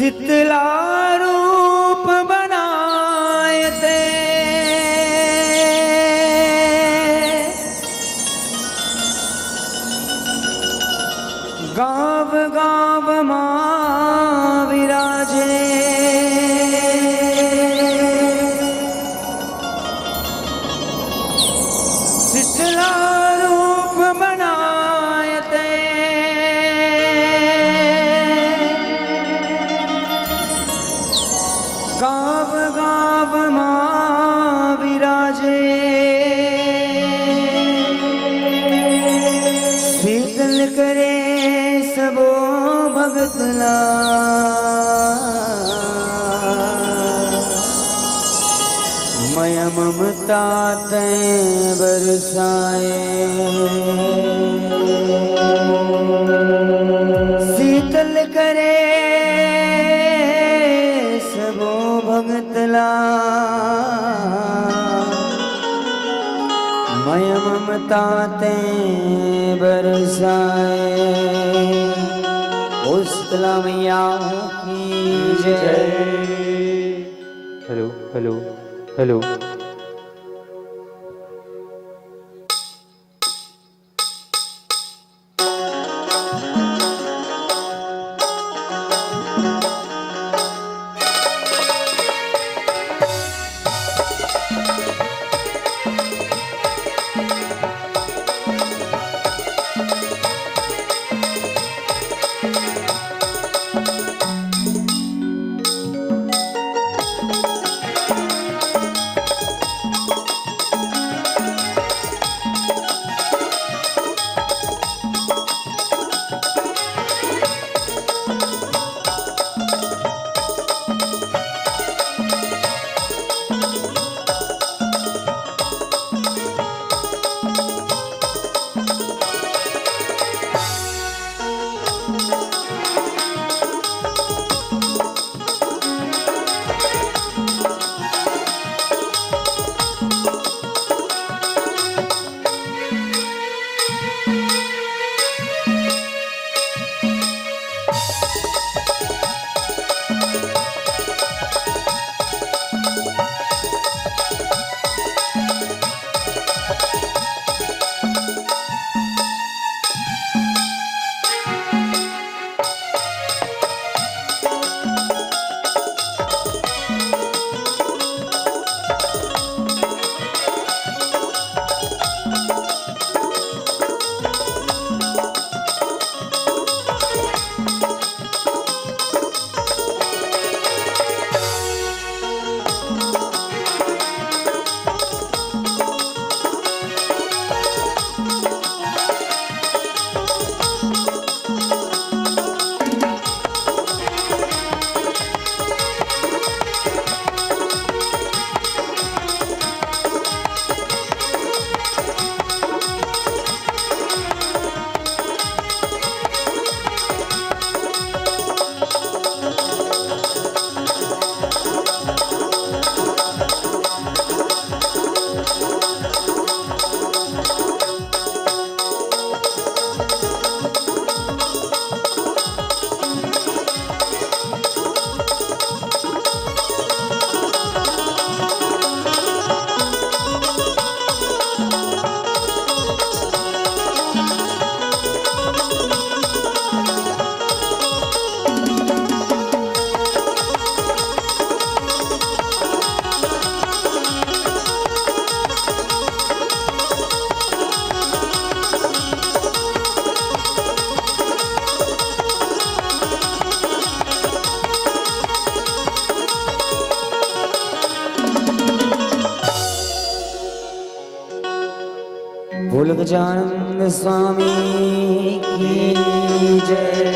शीतला रूप बनाए ते गाव गाव मां विराजे शीतला रूप बनाए ते गाव गाव मां विराजे शीतल करे सबो भगतला मया ममता ते बरसाए शीतल करे सबो भगतला मय ममता ते बरसाए। ओ शीतला मैया की जय। Hello hello hello. बोल गजानन स्वामी की जय।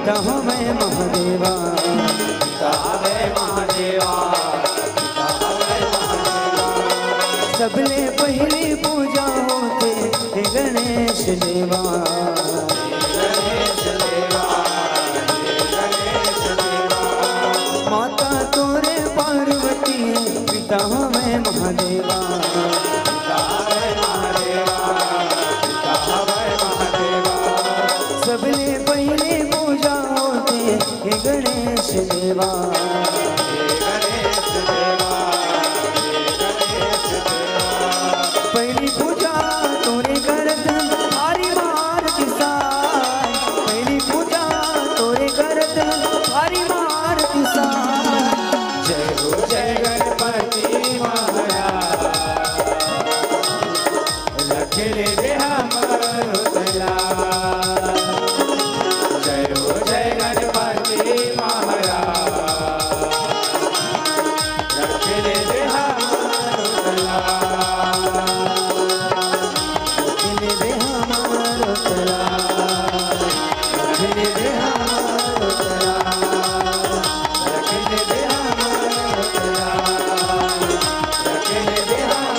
पिता हमें महादेवा पिता हमें महादेवा सबले पहली पूजा होते हे गणेश देवा माता तोरे पार्वती पिता हमें महादेवा सबले पहले पूजा होते हे गणेश देवा पहली पूजा तोरे करत हारी मार किसान पहली पूजा तोरे करत हारी मार किसान जय हो जय गणपति महाराज रखले दे हमरो दया जय हो जय गणपति महाराज रखले दे हमरो दया रखले दे हमारो तला रखले दे हमारो तला रखले दे हमरो दया रखले दे हमरो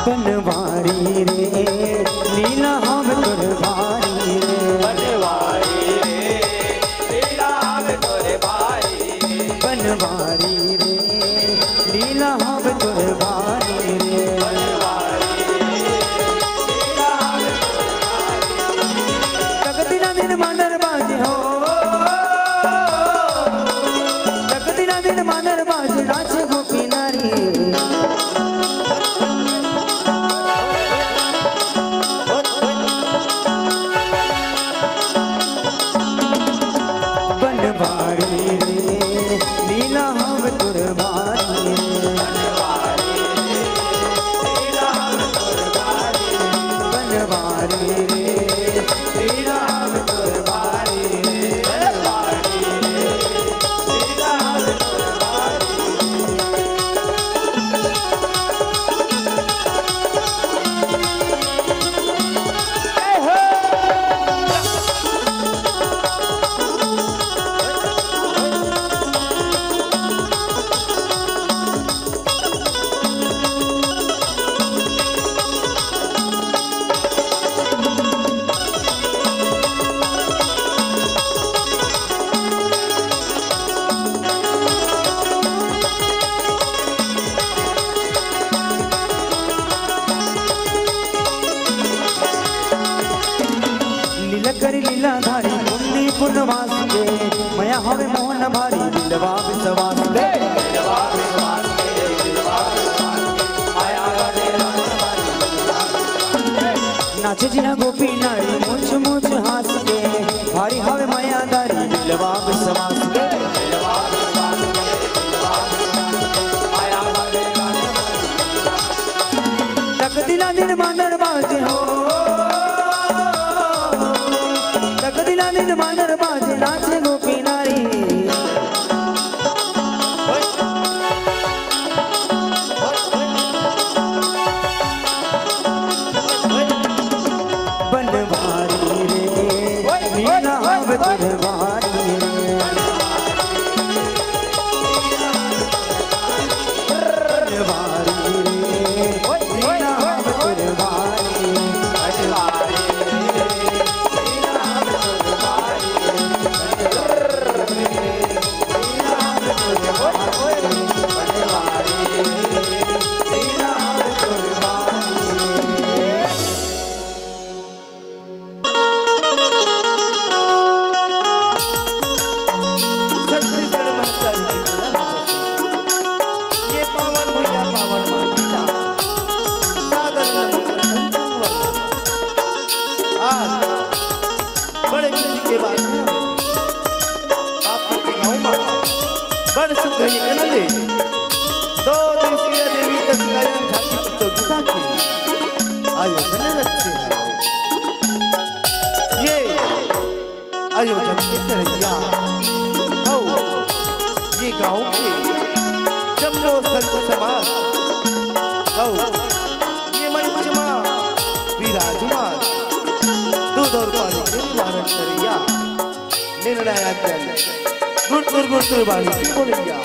बनवारी रे लीला हम तोर भारी रे बनवारी रे लीला हम तोरे भाई बनवारी रे लीला हम तोर भारी रे तकदीना दिन मानर बाजे हो तकदीना दिन मानर बाजे नाचे गोपी नारी बनवारी रे लीला हम तोर भारी रे बनवारी रे लीला हम तोर भारी रे लीला कर लीला धारी पुण्य पुनवास के मया हवे मोहन भारी दिलवा विश्वास दे नाचे जिया गोपी नारी मुझ मुझ हास के भारी हवे मया दारी दिलवा विश्वास दे तकदीना दिन मानर बाजे हो तकदीना दिन मानर बाजे नाचे गोपी नारी बनवारी रे लीला हम तोर भारी रे बनवारी रे लीला हम तोर भारी अपन सुख गई कनले 2 दिवसीय देवी कचकायन झाकी तो गीता की आयोजन रखे है ये आयोजन के तरैया हो ये गांव के जम्मो संत समाज हो ये मंच में विराजमान दूध और पानी के निवारण करैया निर्णय गुड़ वाली की बोलिया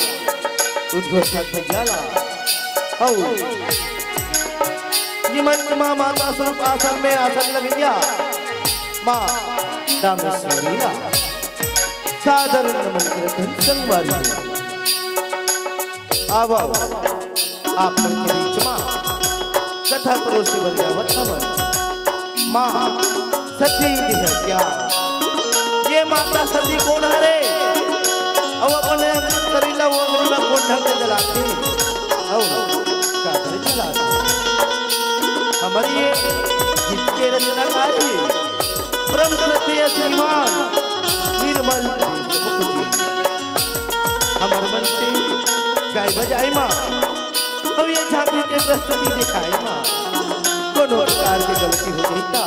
उद्घोषणा की जाला हो ये मंच माँ माता स्वरूप आसन में आसन लगैया माँ दामेश्वरी ला सादर नमन करत संगवारी आवो आप के बीच माँ कथा परोसी बलियावत हमन माँ सती दिह क्या ये माता सती कौन है रे अब अपने करीला वो अंगली में कौन ढंग से जलाती और कादर जलाती हमारी ये जिसके रचनाकारी ब्रह्म सत्य श्रीमान निर्मल हमारे मन से गाय बजाई माँ अब ये झांकी के प्रस्तुति दिखाई माँ कोनो प्रकार की गलती हो गई था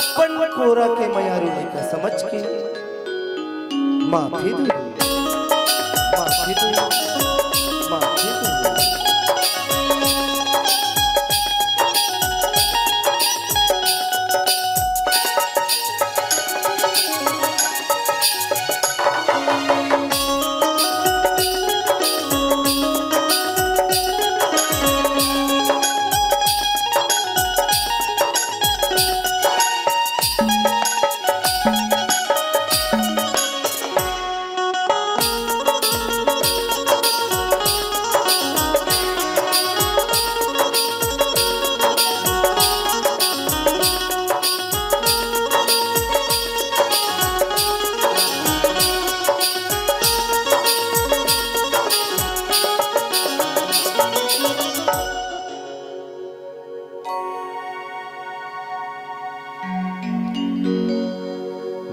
अपन कोरा के मयारू का समझ के माफी दो माफी दो माफी दो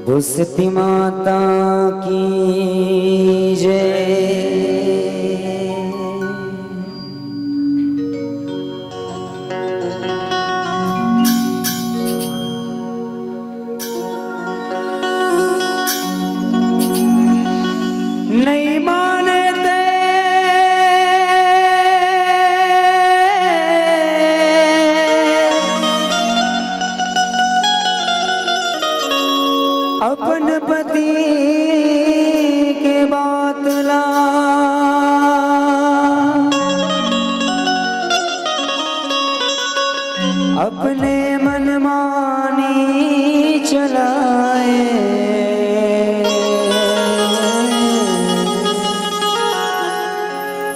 दुष्टि माता की जय। नहीं माने ते अपन पति के बात ला अपने मनमानी चलाए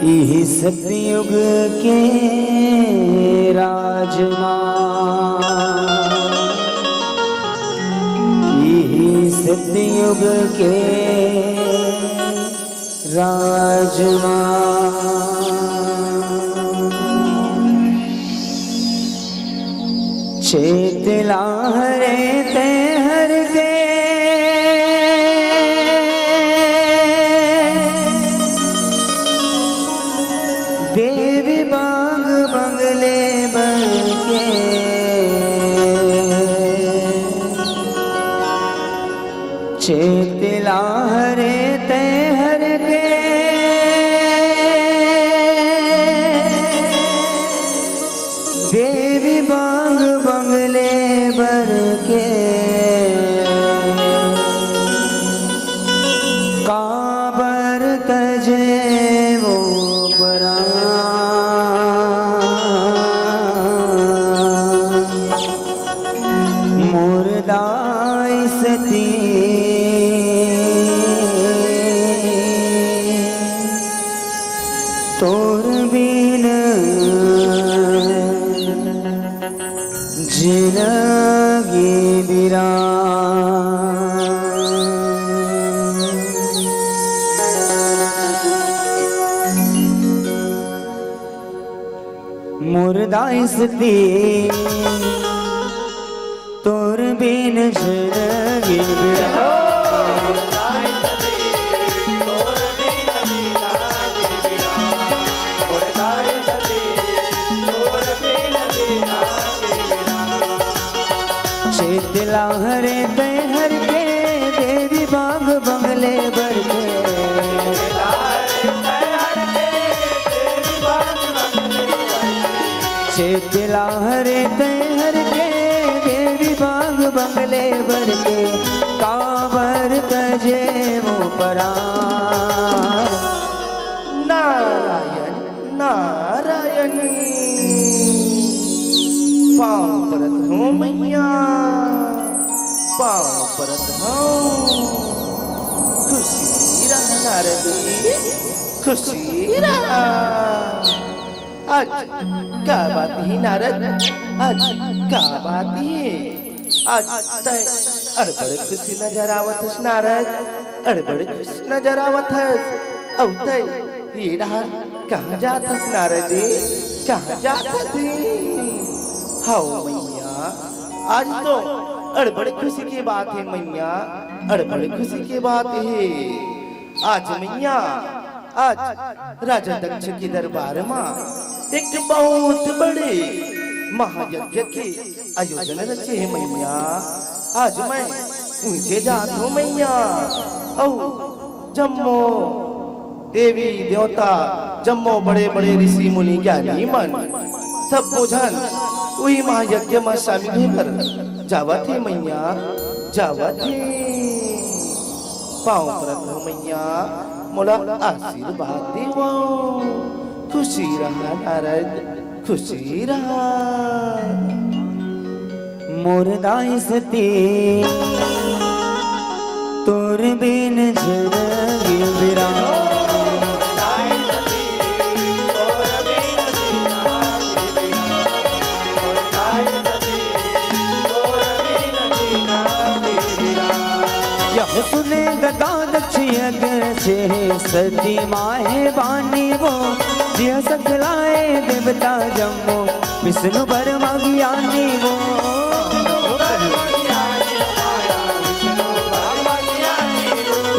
यही सतयुग के राजमा सतयुग के राजमा चेतला हरे ते हर के देवी बाग बंगले बन के चेतला हरे ते हर के देवी बाग बंगले बर के काबर तजे वो बरा मुर्दाई सती तोर बिन जिंदगी बिरा मुर्दाई सती तोर बिन जिंदगी बिरा बाग बंगले भर के चेतला हरे तहर के देवी बाग बंगले भर के काबर तजे मुपरा नारायण नारायण पाँव परत हूँ मैया पाँव परत हूँ खुशी रहा नारदी खुशी रहा आज क्या बात ही नारद आज क्या बात ही आज तय अड़बड़ खुशी नजर आवत हस नारद अड़बड़ खुशी नजर आवत हस अब तय ये रहा कहाँ जात हस नारद कहाँ जात हसी हाओ मैया आज तो अड़बड़ खुशी की बात है मैया अड़बड़ खुशी की बात है आज मैया आज राजा दक्ष के दरबार में एक बहुत बड़े महायज्ञ के आयोजन रचे है मैया आज मैं ऊंचे जात हूँ मैया औ जम्मो देवी देवता जम्मो बड़े बड़े ऋषि मुनि ज्ञानी मन सब बुझन वही महायज्ञ में शामिल होकर जावत है मैया जावत है पाँव परत हो मैया मोला आशीर्वाद देवो खुशी रहा नारद खुशी रहा मोरदाई सती तोर बिन झरगी बिरा यह सुने गदा दक्ष यज्ञ से सती माहे बानी वो जिह सकलाए देवता जम्मो विष्णु बर्मा ज्ञानी वो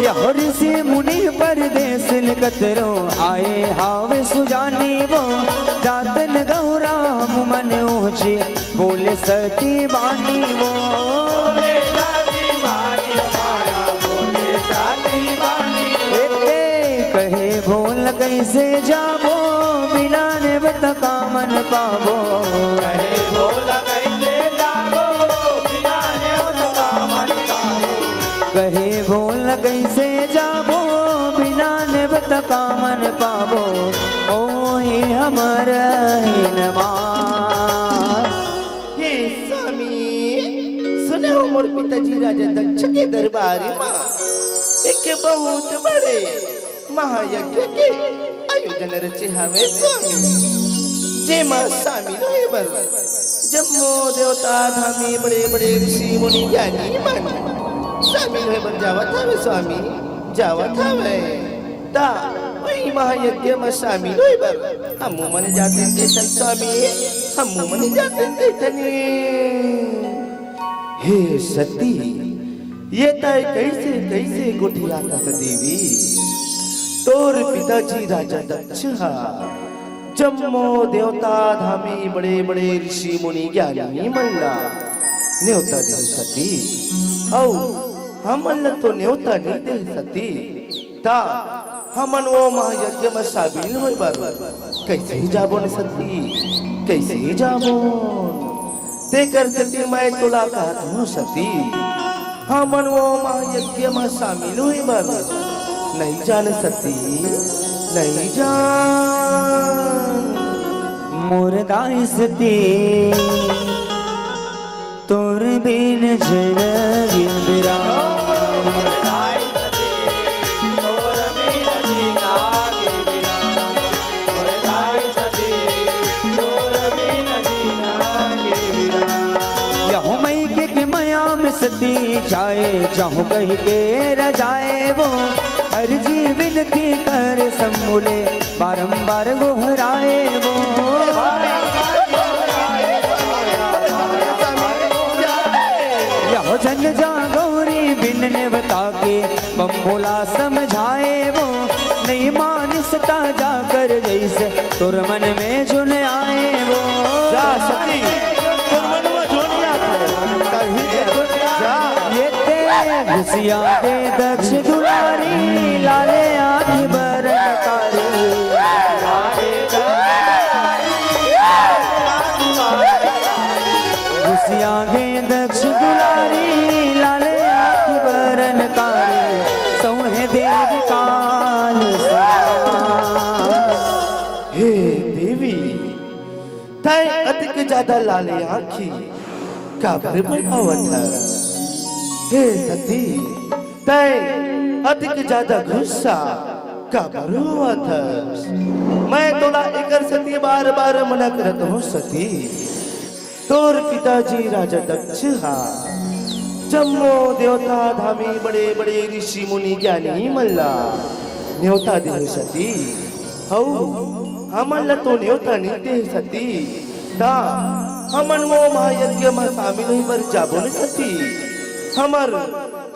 यह ऋषि मुनि परदेश कतरो आए हावे सुजानी वो जातन गौरा हम मन ऊंचे बोले सती बानी वो कहे भोल कैसे जाबो बिना ने बता मन पाबो कहे भोला कैसे जाबो बिना ने बता मन पाबो कहे भोल कैसे जाबो बिना ने बता मन पाबो ओ ही हमर हिनमार हे स्वामी सुने हो मोर पिताजी राजा दक्ष के दरबार में एक बहुत बड़े महायज्ञ के आयोजन रचे हवे स्वामी जेमा शामिल होए बर जम्मो देवता धामी बड़े बड़े ऋषि मुनि ज्ञानी मन शामिल होए बर जावत हवे स्वामी जावत हवे ता वही महायज्ञ में शामिल होए बर हम मन जाते थे स्वामी हम मन जाते थे हे सती ये तय कैसे कैसे गोठिया था देवी तोर पिताजी राजा दक्ष जम्मो देवता धामी बड़े बड़े ऋषि मुनि ज्ञानी मल्ला न्योता दे सती औ हमन तो न्योता नहीं दे सती ता हमन वो महायज्ञ में शामिल होई बार कैसे ही जाबो न सती कैसे ही जाबो ते कर सती मैं तुला कहत हूँ सती हमन वो महायज्ञ में शामिल हुई बार नहीं जान सती नहीं जान मोरदाई सती तोर बिन झरगी बिरा सती जाए चाहूँ कही के रजाए वो अर्जी विनती कर सम्मुले बारंबार गोहराए वो यह जन जा गौरी बिन ने बता के बम्बोला समझाए वो नहीं मानसता जाकर जैसे तुर मन में जुन आए वो जा सती तुर मन में जुन आए खुशियाँ दे दक्ष दुलारी लाले आँख बरन कारी खुशियाँ दे दक्ष दुलारी लाले आँख बरन कारी सौहे देव काल हे देवी तय अधिक ज्यादा लाले आँखी काबर बनावत है हे सती तय अधिक ज्यादा गुस्सा काबर हुआ था मैं तोला एकर सती बार बार मना करत हूँ सती तोर पिताजी राजा दक्ष हा जम्मो देवता धामी बड़े बड़े ऋषि मुनि ज्ञानी मल्ला न्योता दे सती हौ हमला तो न्योता नहीं दे सती ता हमन वो महायज्ञ में शामिल नहीं बर जाबो न सती हमर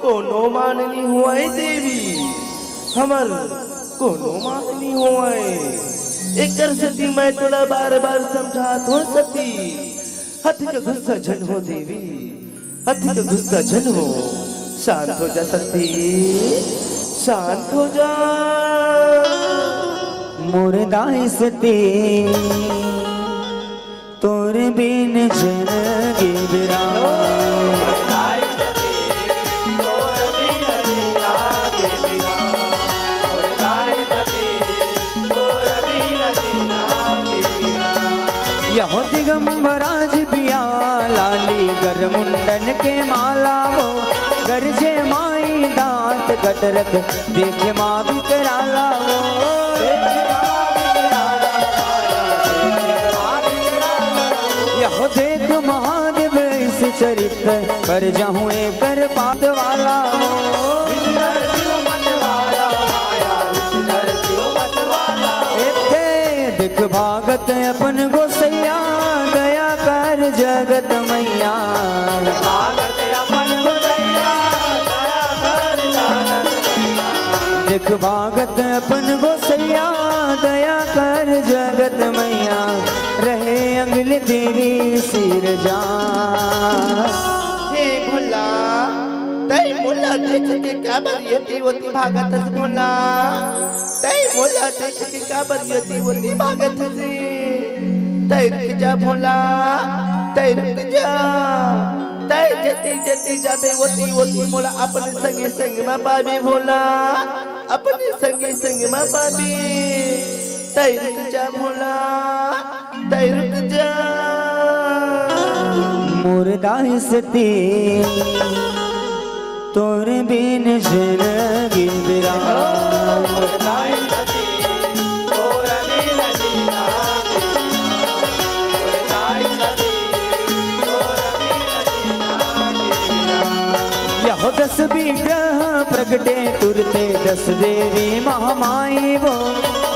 कोनो माननी हुआ है देवी हमर कोनो माननी हुआ है एकर सती मैं तोला बार बार समझात हो सती हथी का गुस्सा जन हो देवी हथी का गुस्सा जन हो शांत हो जा सती शांत हो जा मुर्दाई सती तोर बिन जिंदगी बिरान यहो दिगंबराज बिया लाली गर मुंडन के माला वो गरजे माई दांत गटरक देखे माँ भी कराला वो यहो देख महादेव इस चरित्र पर जाऊँ कर पात वाला देख भागत अपन गोसैया दया कर जगत मैया देख भागत अपन गोसैया दया कर जगत मैया रहे अंगल तेरी सिर जा हे भोला तय मोला देख के क्या बरियती होती भागत से भोला तय मोला देख के क्या बरियती होती भागत से तय रुक जा भोला तय रुक जा तय जती जती जाबे होती होती मोला अपने संगे संग में पाबे भोला अपने संगे संग में पाबे तय रुक जा भोला तय रुक जा मुर्दाई सती तोर बिन जिंदगी बिरान यहो 10 विग्रह प्रगटे तुरते 10 देवी महामाई वो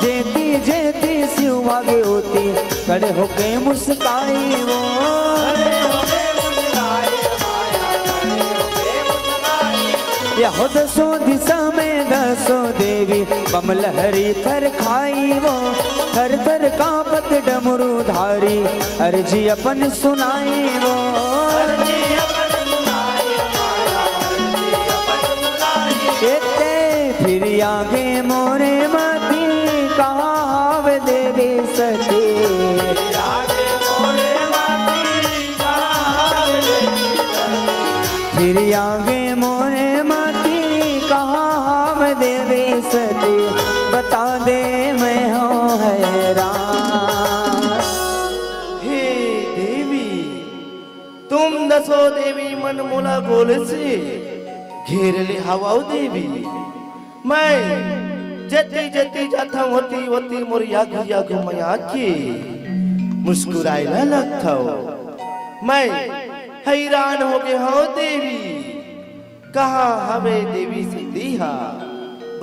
जेती जेती शिव आगे होती खड़े होके मुस्काई वो यहो 10 दिशा में 10 देवी बमलहरी थर खाई वो थर थर कांपत डमरू धारी अर्जी अपन सुनाई वो फिर आगे मोरे मती कहाँ हाव देवी सती फिर आगे मोरे मती कहाँ हाव देवी सती बता दे मैं हूँ हैरान हे देवी तुम 10 देवी मन मोला गोल से घेर ले हवाओ देवी मैं जती जती जाता होती होती मोर यागिया घुमाया की मुस्कुराए ना लगता मैं हैरान हो गया हो देवी कहाँ हमें देवी से दीहा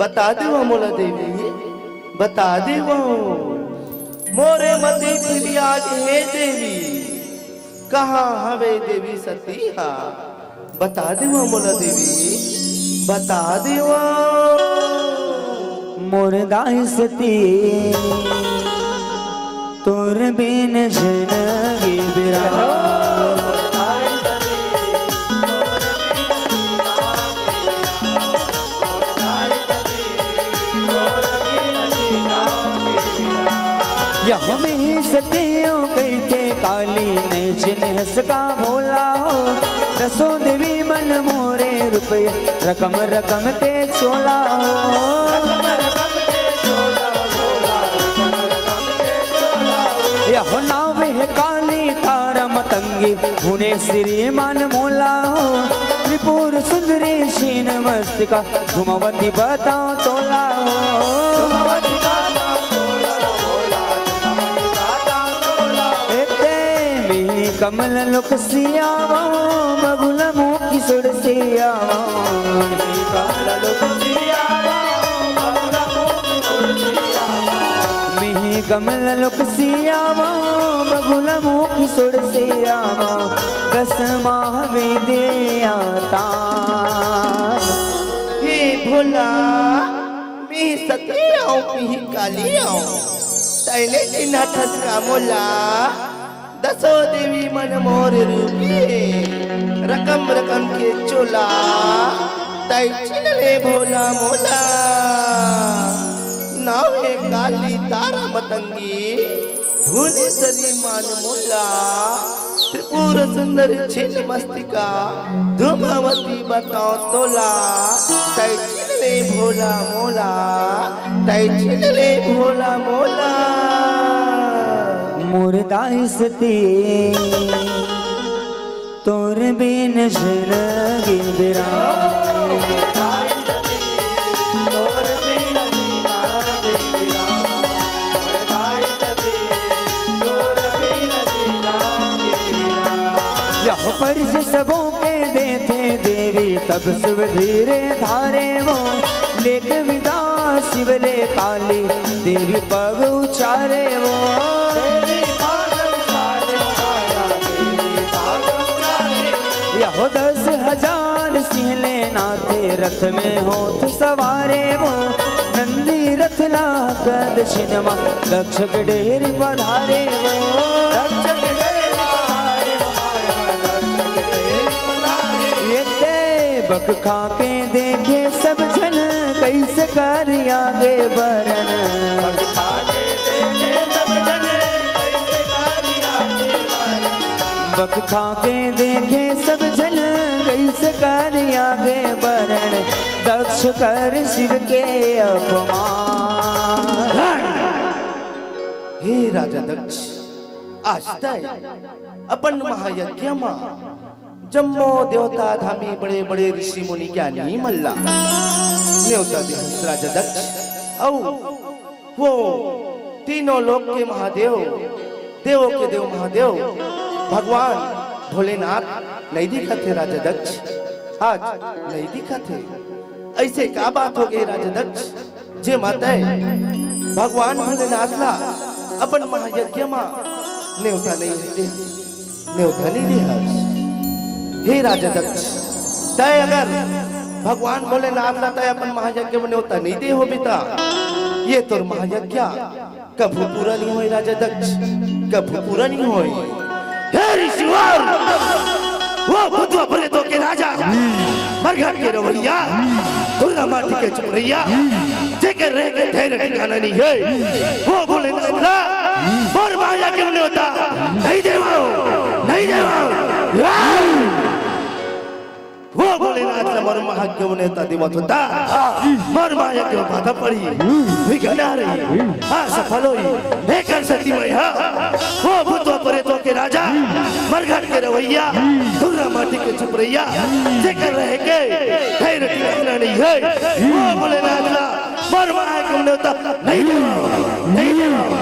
बता दे वो मोला देवी बता दे वो मोरे मती फिर आज है देवी कहाँ हमें देवी सतीहा बता दे वो मोला देवी बता दे वो मुर्दाई सती तोर बिन जिंदगी बिरान यह में सतियों कहते काली नहीं चिन्ह का भोला हो। दसों देवी मन मोरे रुपये रकम रकम के चोला हो। यह नाव है काली तारा मतंगी भुने श्रीमान मोला हो। त्रिपुर सुंदरी शीन मस्तिका धुमवती बताओ तोला हो। कमल लोक सियावा मगुल मुखी सुड़ सियावा। मिही कमल लोक सियावा मगुल मुखी सुड़ सियावा। कसमा विद्याता हे भोला मी सती आओ मी काली आओ तैले चिन्ह ठसका मोला। दसो देवी मन मोर रूपी रकम रकम के चोला तै चिन्हले भोला मोला। नावे काली तारा मतंगी भुवनेश्वरी मान मोला। त्रिपुर सुंदर छिन मस्तिका धूमवती बताओ तोला तै चिन्हले भोला मोला। तै चिन्हले भोला मोला। मुर्दाइसती तोर बिन जिंदगी बिरा। यह पर्ज सबों के देते देवी तब शिव धीरे धारे वो। लेक विदा शिवले काली देवी पग उचारे वो। यह 10,000 सिंहले नाथे रथ में होत सवारे वो। नंदी रथ लाक दक्षिणमा दक्ष डेर पधारे वो। बक खा के देखे सब जन कैसे कर आगे बरन। बक खा के देखे सब जन कैसे कर आगे बरन। दक्ष कर शिव के अपमान। हे राजा दक्ष आज तय अपन महायज्ञ मां जम्मो देवता धामी बड़े बड़े ऋषि मुनि ज्ञानी मल्ला न्योता दिहस राजा दक्ष। औ वो तीनों लोक के महादेव देवों के देव महादेव भगवान भोलेनाथ नहीं दिखा थे राजा दक्ष। आज नहीं दिखा थे ऐसे क्या बात हो गई राजा दक्ष जे माता भगवान भोलेनाथ ला अपन महायज्ञ मां न्योता नहीं दे न्योता नहीं दिया। हे राजा दक्ष तय अगर भगवान भोलेनाथ ला तय अपन महायज्ञ में न्योता नहीं दे हो बिता ये तोर महायज्ञ कभी पूरा नहीं होई राजा दक्ष कभी पूरा नहीं होई। हे ऋषिवर वो भूतवा प्रेतों के राजा मरघट के रवैया दुर्गा माटी के चुपरैया जेकर रह के ठहर ठिकाना नहीं है। वो भोलेनाथ ला और महायज्ञ में न्योता नहीं देवाओ नहीं देवाओ। वो भोलेनाथ ने मर महाज्ञ में नेता दिवत होता मर महायज्ञ में बाधा पड़ी विघ्ना रही हाँ सफल हुई एक सती मैया। वो भूतों प्रेतों के राजा मरघट के रवैया दुर्गा माटी के चुपरैया जेकर रह के खैर ठिकाना नहीं है। वो भोलेनाथ ला मर महायज्ञ में नेता नहीं देवाओ नहीं देवाओ।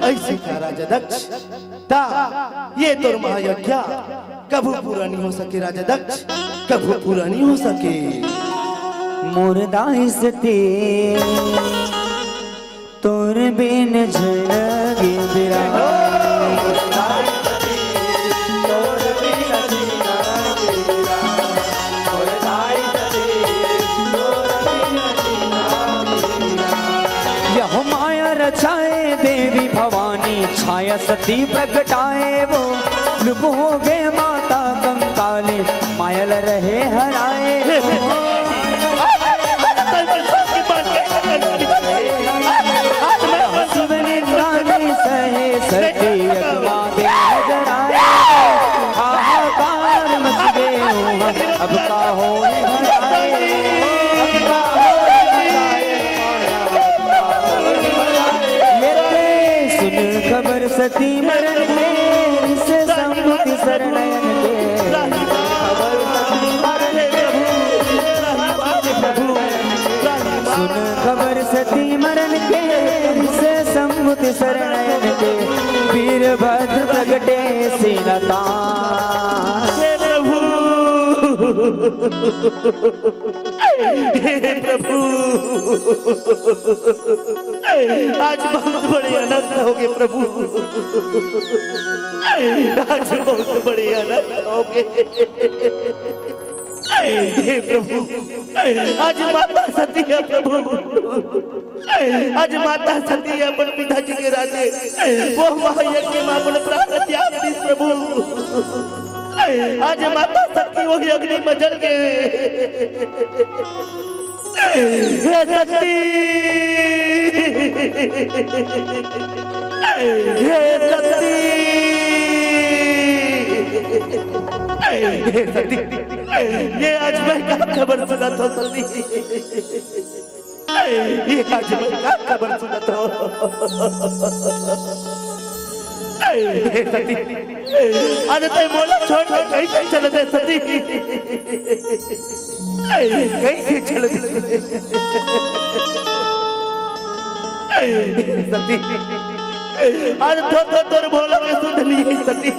ऐसे क्या राजा दक्ष ता ये तोर महायज्ञ कभी पूरा नहीं हो सके राजा दक्ष कभी पूरा नहीं हो सके। मुर्दाइसती तोर बिन जिंदगी बिरा। यह माया रचाए देवी भवानी छाया सती प्रगटाए वो। लुभ हो गए माता कंकाली मायल रहे हराए वो। सुन खबर सती मरण के से सम्मुति शरणयन के सुन खबर सती मरण के से सम्मुति शरणयन के वीरभद्र प्रगटे सीनतान हे प्रभु आज बहुत बड़े अनर्थ हो गए प्रभु आज बहुत बड़े अनर्थ हो गए हे प्रभु आज माता सती है प्रभु आज माता सती है अपन पिताजी के राजे वो महायज्ञ में अपन प्राण त्याग दी प्रभु आज माता सती वही अग्नि में जल गए हे सती हे सती हे सती ये आज मैं क्या खबर सुना था सती ये आज मैं क्या खबर सुना था हे सती अरे ते बोला छोड़ के कैसे चले दे सती कैसे चले दे सती अरे तो तोर बोला के सुन ली सती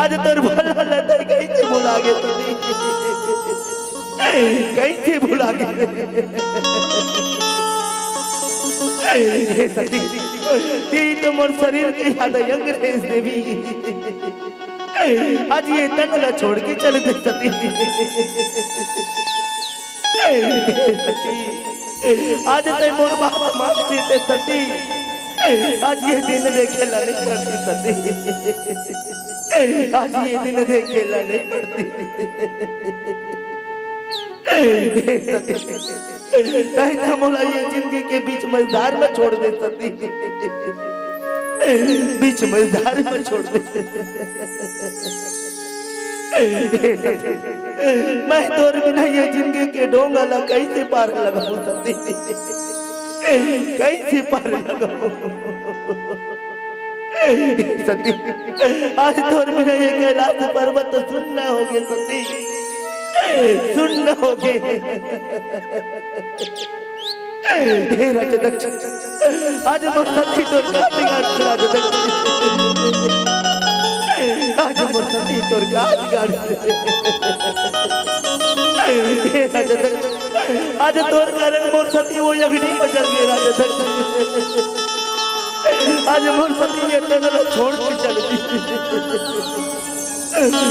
आज तोर बोला लड़ाई कैसे बुला गए सती कैसे बुला गए सती तीन मोर शरीर के याद अंग्रेज देवी आज ये तंगला छोड़ के चल दे सती आज ते मोर बाप मार देते सती आज ये दिन देखे लाने करती सती आज ये दिन देखे लाने करती नहीं मोला ये जिंदगी के बीच मझधार में छोड़ दे सती बीच मझधार में छोड़ दे मैं तोर बिना ये जिंदगी के डोंगा ला कैसे पार लगाऊं सती कैसे पार लगाऊं सती आज तोर बिना ये कैलाश पर्वत तो सुनना हो गया सती सुनना हो गए राजदक्ष आज मोर सती तोर का बिगाड़ राजदक्ष आज मोर सती तोर का बिगाड़ राजदक्ष आज तोर कारण मोर सती वो अग्नि में जल गए राजदक्ष आज मोर सती ये टनल छोड़ के चल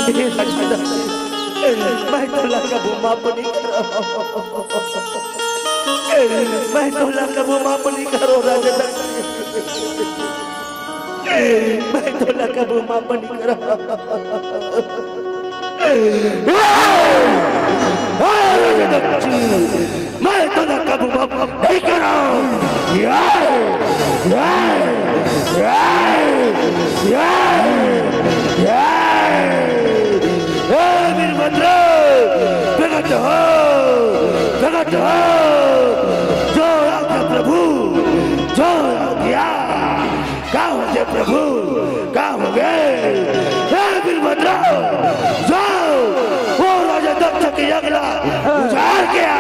गई राजदक्ष मैं टोला का भूमापनी मैं टोला का भूमापनी करो राजदक्ष मैं टोला का भूमापनी करो राजदक्ष मैं टोला का भूमापनी करो प्रगट हो जो आज्ञा प्रभु जो आज्ञा क्या हो गए प्रभु क्या हो गए वीरभद्र जो वो राजा दक्ष की अगला उजाड़ गया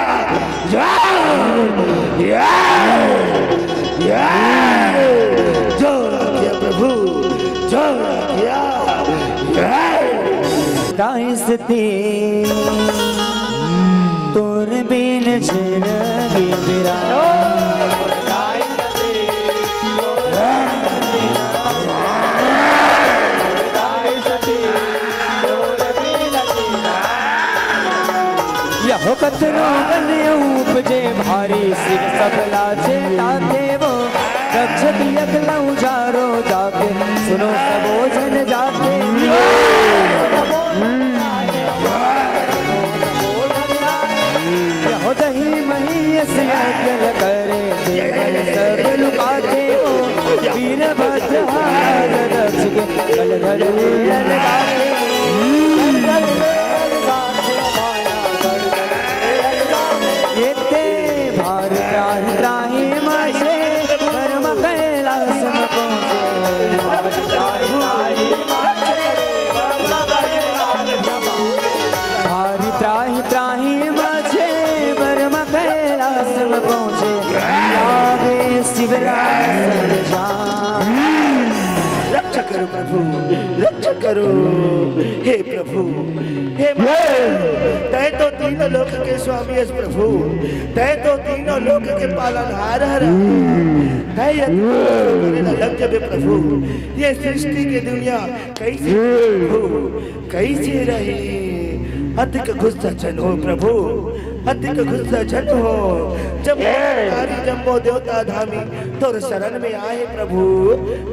जो आज्ञा प्रभु जो आज्ञा दाइसती तोर बिन छिड़गी बिरा यह कतरो उपजे भारी सिर सबला चेताते वो रक्षक यगला उजारो जाके सुनो सबो जन जाके दही मही यज्ञ करे सब लुकाते हो वीरभद्र हार रक्ष के कल घर लगाते प्रभु रक्षा करो। हे प्रभु, हे तय तो तीनों लोक के स्वामी है प्रभु, तय तो तीनों लोक के पालनहार है। लग जब प्रभु ये सृष्टि की दुनिया कैसे प्रभु कैसे रही। अधिक गुस्सा चल हो प्रभु, अधिक गुस्सा चल हो। जब नारी जम्बो देवता धामी तोर शरण में आए प्रभु,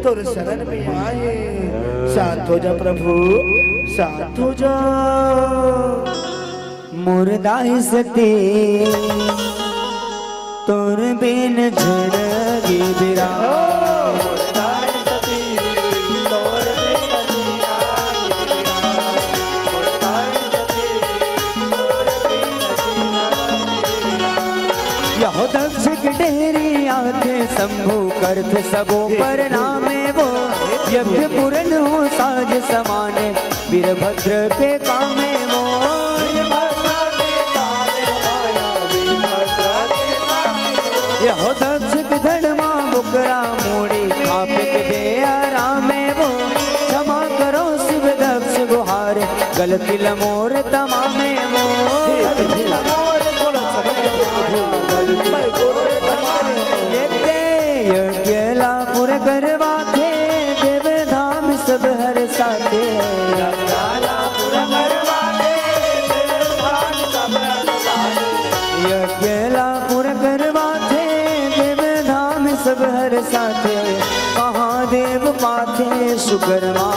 तोर शरण में आए। शांत हो जा प्रभु, शांत हो जा। मुर्दाई सती तोर बिन झड़गी बिरा। यहो दक्ष डेरी आथे शंभु करथ सबो पर नामे वो। यज्ञ पूर्ण हो साज समाने वीरभद्र के कामे वो। यहो दक्ष धर्मा बुकरा मोड़ी खापिक दे आरामे वो। क्षमा करो शिव दक्ष गुहार गलती लमोर तमामे वो। यज्ञला पुर करवा थे देव धाम सब हर साथे। यज्ञला पुर करवा थे देव धाम सब हर साथे। महादेव पाथे सुकर्मा।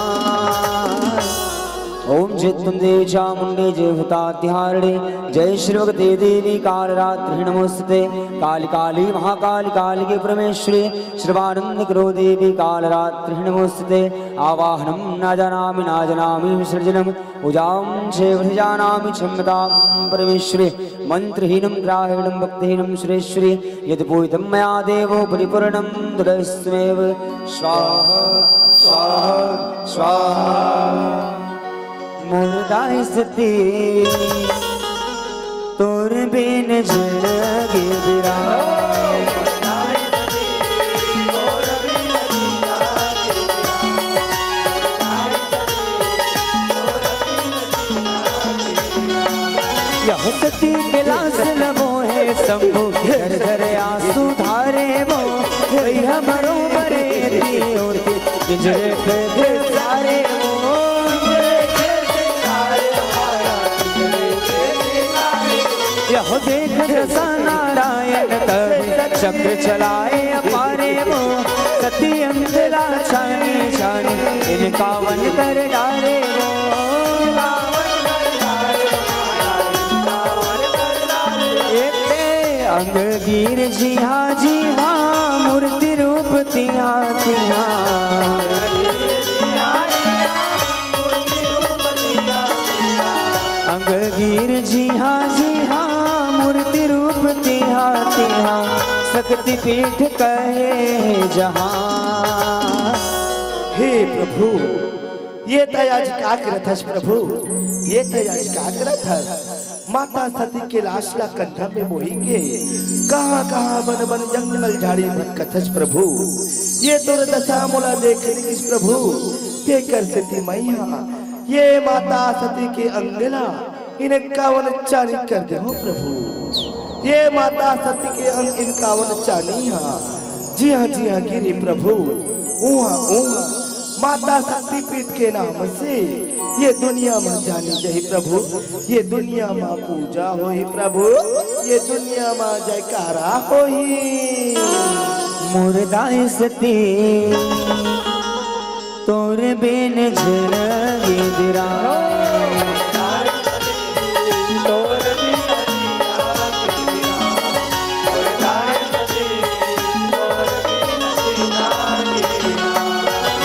ओम जितुंदे चामुंडे जयभूता तिहारणे। जय श्री भगवती देवी कालरात्रि नमोस्तुते। काली काली महाकाली कालिके परमेश्वरी श्रवानंद करो देवी कालरात्रि नमोस्तुते। आवाहनम न जानामि विसर्जनम पूजां चैव जानामि क्षमतां परमेश्वरी। मंत्रहीनं ग्राहीणं भक्तिहीनं सुरेश्वरी। यद् पूजितं मया देवो परिपूर्णं तदस्मेव स्वाहा स्वाहा स्वाहा। मुर्दाई सती तोर बिन झड़गे बिरा। यह सती के लाश लबो है शंभु घर घर आंसू धारे वो। भैया बरोबर होती पिंजरे पे सारे वो। यह देख दशा नारायण तब चक्र चलाए अपारे वो। सती अंधला छानी छानी इनका वन कर डारे वो। अंगगीर जी हाँ मूर्ति रूप तिहा तिहा। अंगगीर जी हाँ मूर्ति रूप तिहा तिहा। शक्ति पीठ कहे जहाँ। हे प्रभु ये तयाज का करथस प्रभु, ये तयाज का करथस। माता सती के लाशला कंधा में मोहिंगे। कहाँ कहाँ बन बन जंगल झाड़ी भटकथस प्रभु। ये तोर दशा मोला देख लिस प्रभु। के कर सती मैया ये माता सती के अंगला इन्हें कावन चानी कर दे हो प्रभु। ये माता सती के अंग इन कावन चानी। हाँ जी हाँ गिरी प्रभु। ऊहा ऊहा माता शक्ति पीठ के नाम से ये दुनिया में जानी जाए प्रभु। ये दुनिया में पूजा होई प्रभु, ये दुनिया में जयकारा होई। मुर्दाई सती तोर बिन झड़गे बिरा।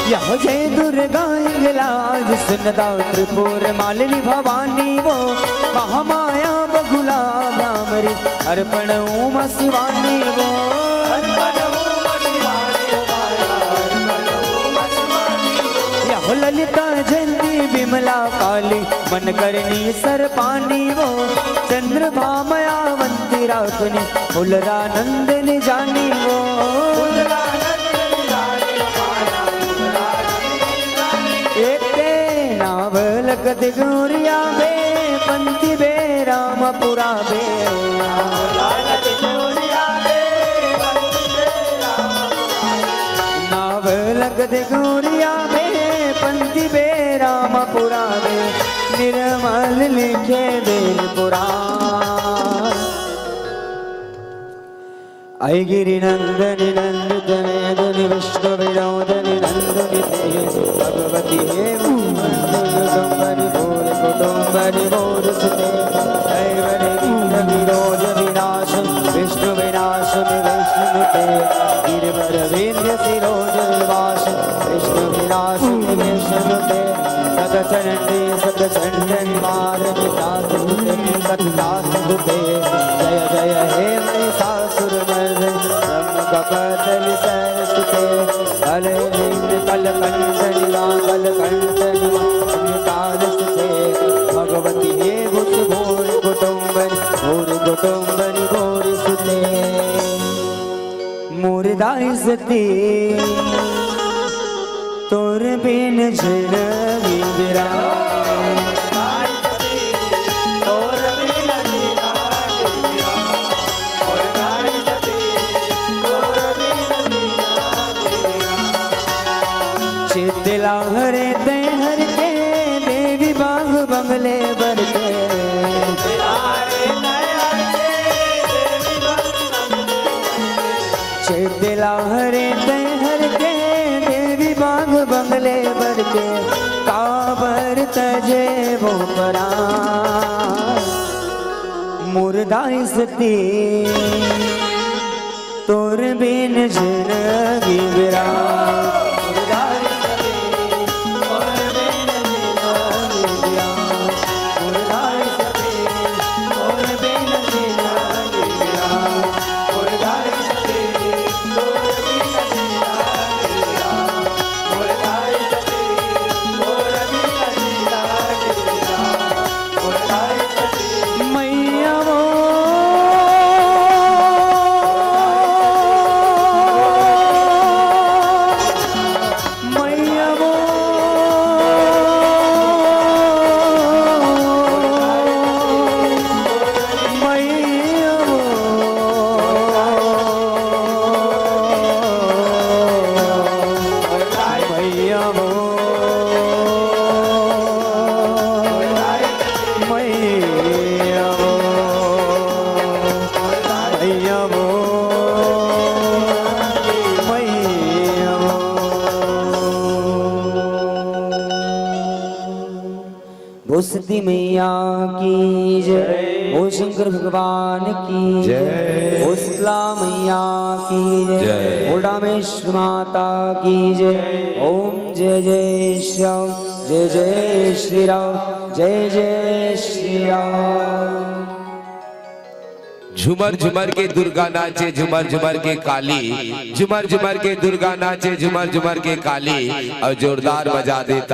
यह जय दुर्गा इंगलाज सुनदा त्रिपुर मालिनी भवानी वो। महामाया बगुला भ्रामरी अर्पण उमा शिवानी वो। यह ललिता जयंती विमला काली मन करनी सरपानी वो। चंद्र भामयावंती राखनी फुलरा नंदन जानी वो। लगत गौरिया बे पंथी बे रामपुरा बे नाव लगत गौरिया बे पंथी बे रामपुरा बे निर्मल लिखे दिल पुराण आई गिरिनंदनि नंदने धनि विष्णु विनोदनि नंदनि भगवती हे कुटुंबनि मोर सुते दैवनि विघ्न विरोध विनाश विष्णु विनाश विष्णुते गिरिवर विंध्य सिरोज विवास विष्णु विनाश विष्णुते सतचंडी सतचंड निवार विकासुते सतदासुते जय जय हे महिषासुर कपतल सरस्वते हले कलकंठनि कलकंठनि कालस्ते भगवती हे भूत भोर कुटुंबनि भोर सुते मुर्दाई सती तोर बिन झिड़गी बिरा चितला हरे ते हर के देवी बाग बंगले बरके चितला हरे ते हर के देवी बाग बंगले बरके काबर तजे वो परा मुर्दाई सती तोर बिन जिंदगी बिरा भूसती मैया की जय, ओ शंकर भगवान की जय, ओ शीतला मैया की जय, ओ रामेश्वर माता की जय। ओम जय जय श्री राम, जय जय श्री राम, जय जय श्री राम। झुमर झुमर के दुर्गा नाचे, झुमर झुमर के काली, झुमर झुमर के दुर्गा नाचे, झुमर झुमर के काली, और जोरदार बजा दे ताली।